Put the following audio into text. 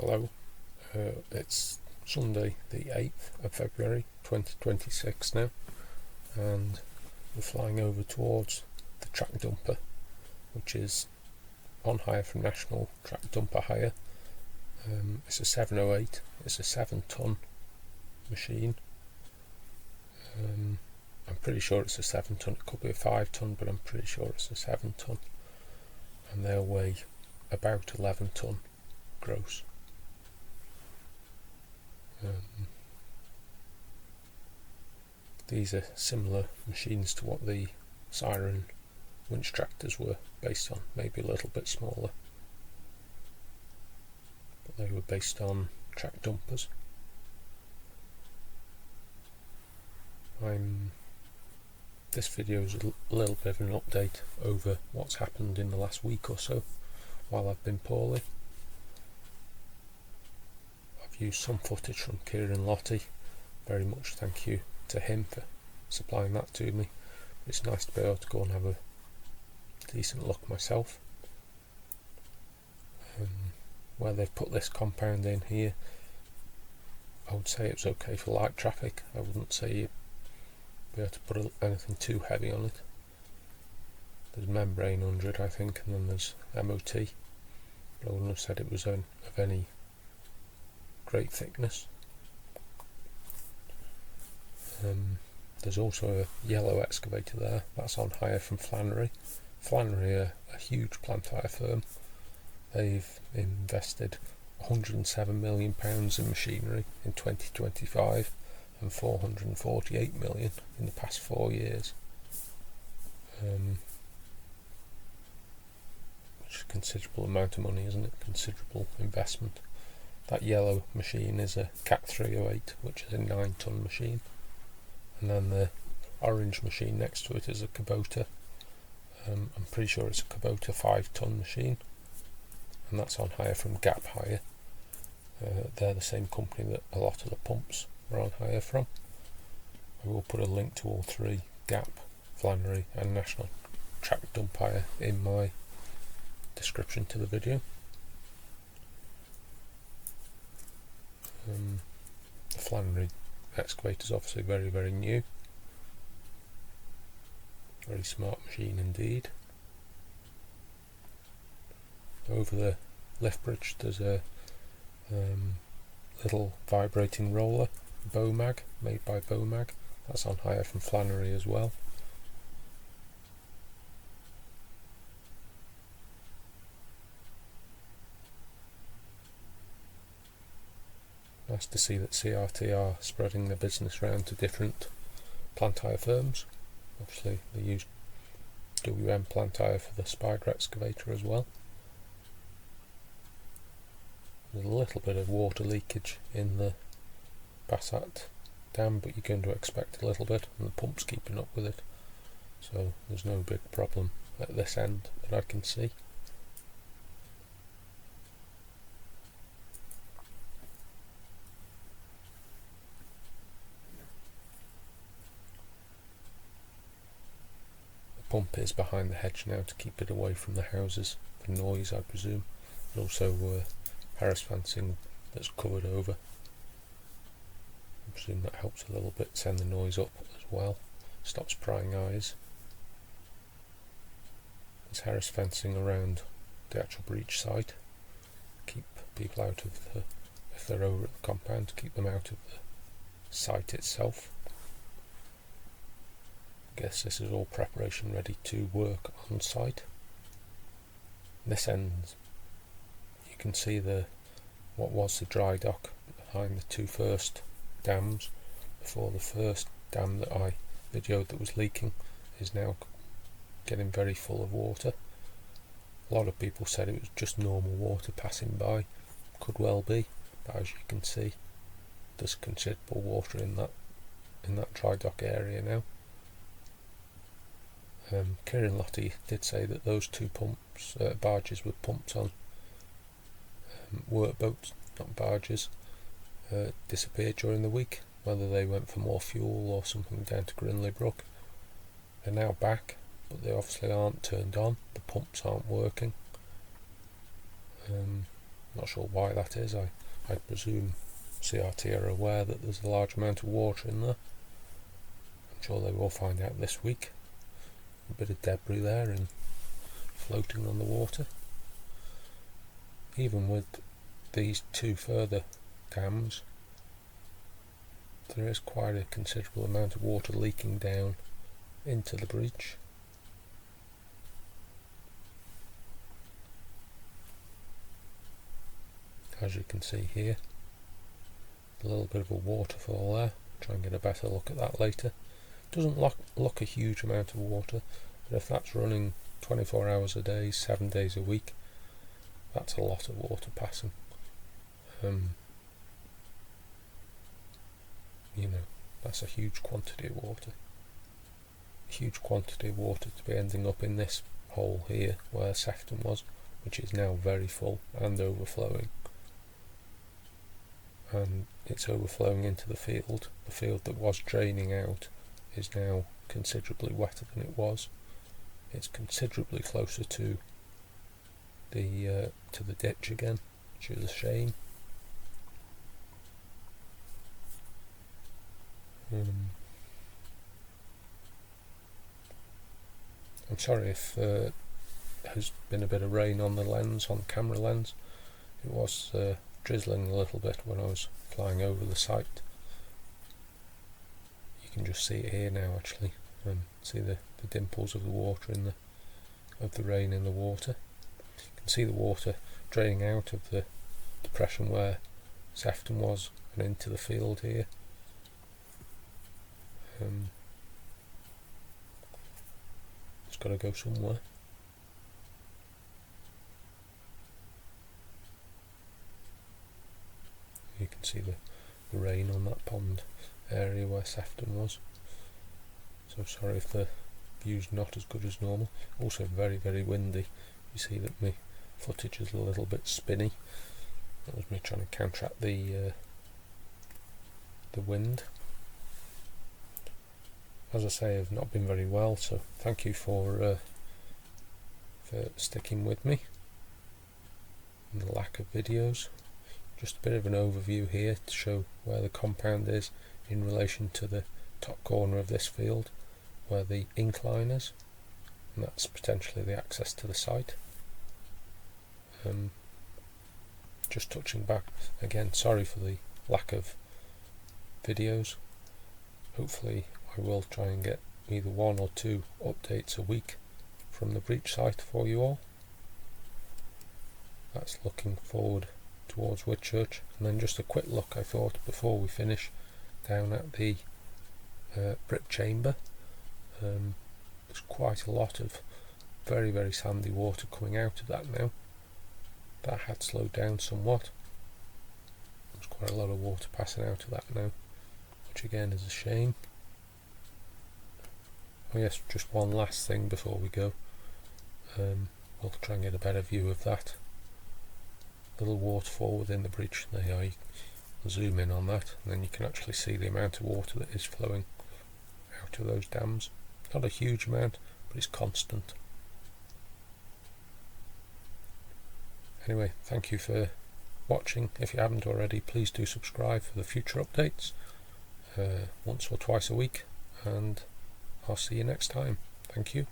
Hello, it's Sunday the 8th of February 2026 now, and we're flying over towards the track dumper, which is on hire from National Track Dumper Hire. It's a 708, it's a 7-ton machine. I'm pretty sure it's a 7-ton, it could be a 5-ton, but I'm pretty sure it's a 7-ton, and they'll weigh about 11 tonne gross. These are similar machines to what the Siren winch tractors were based on, maybe a little bit smaller, but they were based on track dumpers. This video is a little bit of an update over what's happened in the last week or so while I've been poorly. I've used some footage from Kieran Lottie, very much thank you to him for supplying that to me. It's nice to be able to go and have a decent look myself. Where they've put this compound in here, I would say it's okay for light traffic. I wouldn't say you'd be able to put anything too heavy on it. There's membrane under it, I think, and then there's MOT, but I wouldn't have said it was of any great thickness. There's also a yellow excavator there, that's on hire from Flannery. Flannery are a huge plant hire firm. They've invested £107 million in machinery in 2025 and £448 million in the past 4 years. Which is a considerable amount of money, isn't it? Considerable investment. That yellow machine is a Cat 308, which is a 9-ton machine. And then the orange machine next to it is a Kubota. I'm pretty sure it's a Kubota 5-ton machine, and that's on hire from Gap Hire. They're the same company that a lot of the pumps are on hire from. I will put a link to all three, Gap, Flannery and National Track Dump Hire, in my description to the video. The Flannery excavator is obviously very, very new. Very smart machine indeed. Over the lift bridge there's a little vibrating roller, Bomag, made by Bomag. That's on hire from Flannery as well. Nice to see that CRT are spreading their business around to different plant hire firms. Obviously they use WM plant hire for the spider excavator as well. There's a little bit of water leakage in the Bassat dam, but you're going to expect a little bit, and the pump's keeping up with it, so there's no big problem at this end that I can see. Pump is behind the hedge now to keep it away from the houses for noise, I presume. And also Harris fencing that's covered over. I presume that helps a little bit send the noise up as well, stops prying eyes. There's Harris fencing around the actual breach site, keep people out of the, if they're over at the compound, to keep them out of the site itself. I guess this is all preparation ready to work on site. This end you can see what was the dry dock behind the two first dams, before the first dam that I videoed that was leaking is now getting very full of water. A lot of people said it was just normal water passing by. Could well be, but as you can see there's considerable water in that dry dock area now. Kieran Lottie did say that those two barges with pumps on, workboats, not barges, disappeared during the week, whether they went for more fuel or something down to Grinley Brook. They're now back, but they obviously aren't turned on, the pumps aren't working. Not sure why that is. I presume CRT are aware that there's a large amount of water in there. I'm sure they will find out this week. A bit of debris there and floating on the water. Even with these two further dams, there is quite a considerable amount of water leaking down into the breach. As you can see here, a little bit of a waterfall there. Try and get a better look at that later. Doesn't look a huge amount of water, but if that's running 24 hours a day, 7 days a week, that's a lot of water passing. You know, that's a huge quantity of water. A huge quantity of water to be ending up in this hole here where Sefton was, which is now very full and overflowing. And it's overflowing into the field. The field that was draining out is now considerably wetter than it was. It's considerably closer to the ditch again, which is a shame. I'm sorry if there's been a bit of rain on the lens, on the camera lens. It was drizzling a little bit when I was flying over the site. You can just see it here now actually, and see the dimples of the water in the rain in the water. You can see the water draining out of the depression where Sefton was and into the field here. It's got to go somewhere. You can see the rain on that pond area where Sefton was. So sorry if the view's not as good as normal. Also very, very windy. You see that my footage is a little bit spinny. That was me trying to counteract the wind. As I say, I've not been very well, so thank you for sticking with me and the lack of videos. Just a bit of an overview here to show where the compound is in relation to the top corner of this field, where the incline is, and that's potentially the access to the site. Just touching back again, sorry for the lack of videos. Hopefully I will try and get either 1 or 2 updates a week from the breach site for you all. That's looking forward towards Whitchurch. And then just a quick look, I thought, before we finish, down at the brick chamber. There's quite a lot of very, very sandy water coming out of that now. That had slowed down somewhat. There's quite a lot of water passing out of that now, which again is a shame. Oh yes, just one last thing before we go. We'll try and get a better view of that little waterfall within the breach. There you are. You can zoom in on that, and then you can actually see the amount of water that is flowing out of those dams. Not a huge amount, but it's constant. Anyway, thank you for watching. If you haven't already, please do subscribe for the future updates, once or twice a week, and I'll see you next time. Thank you.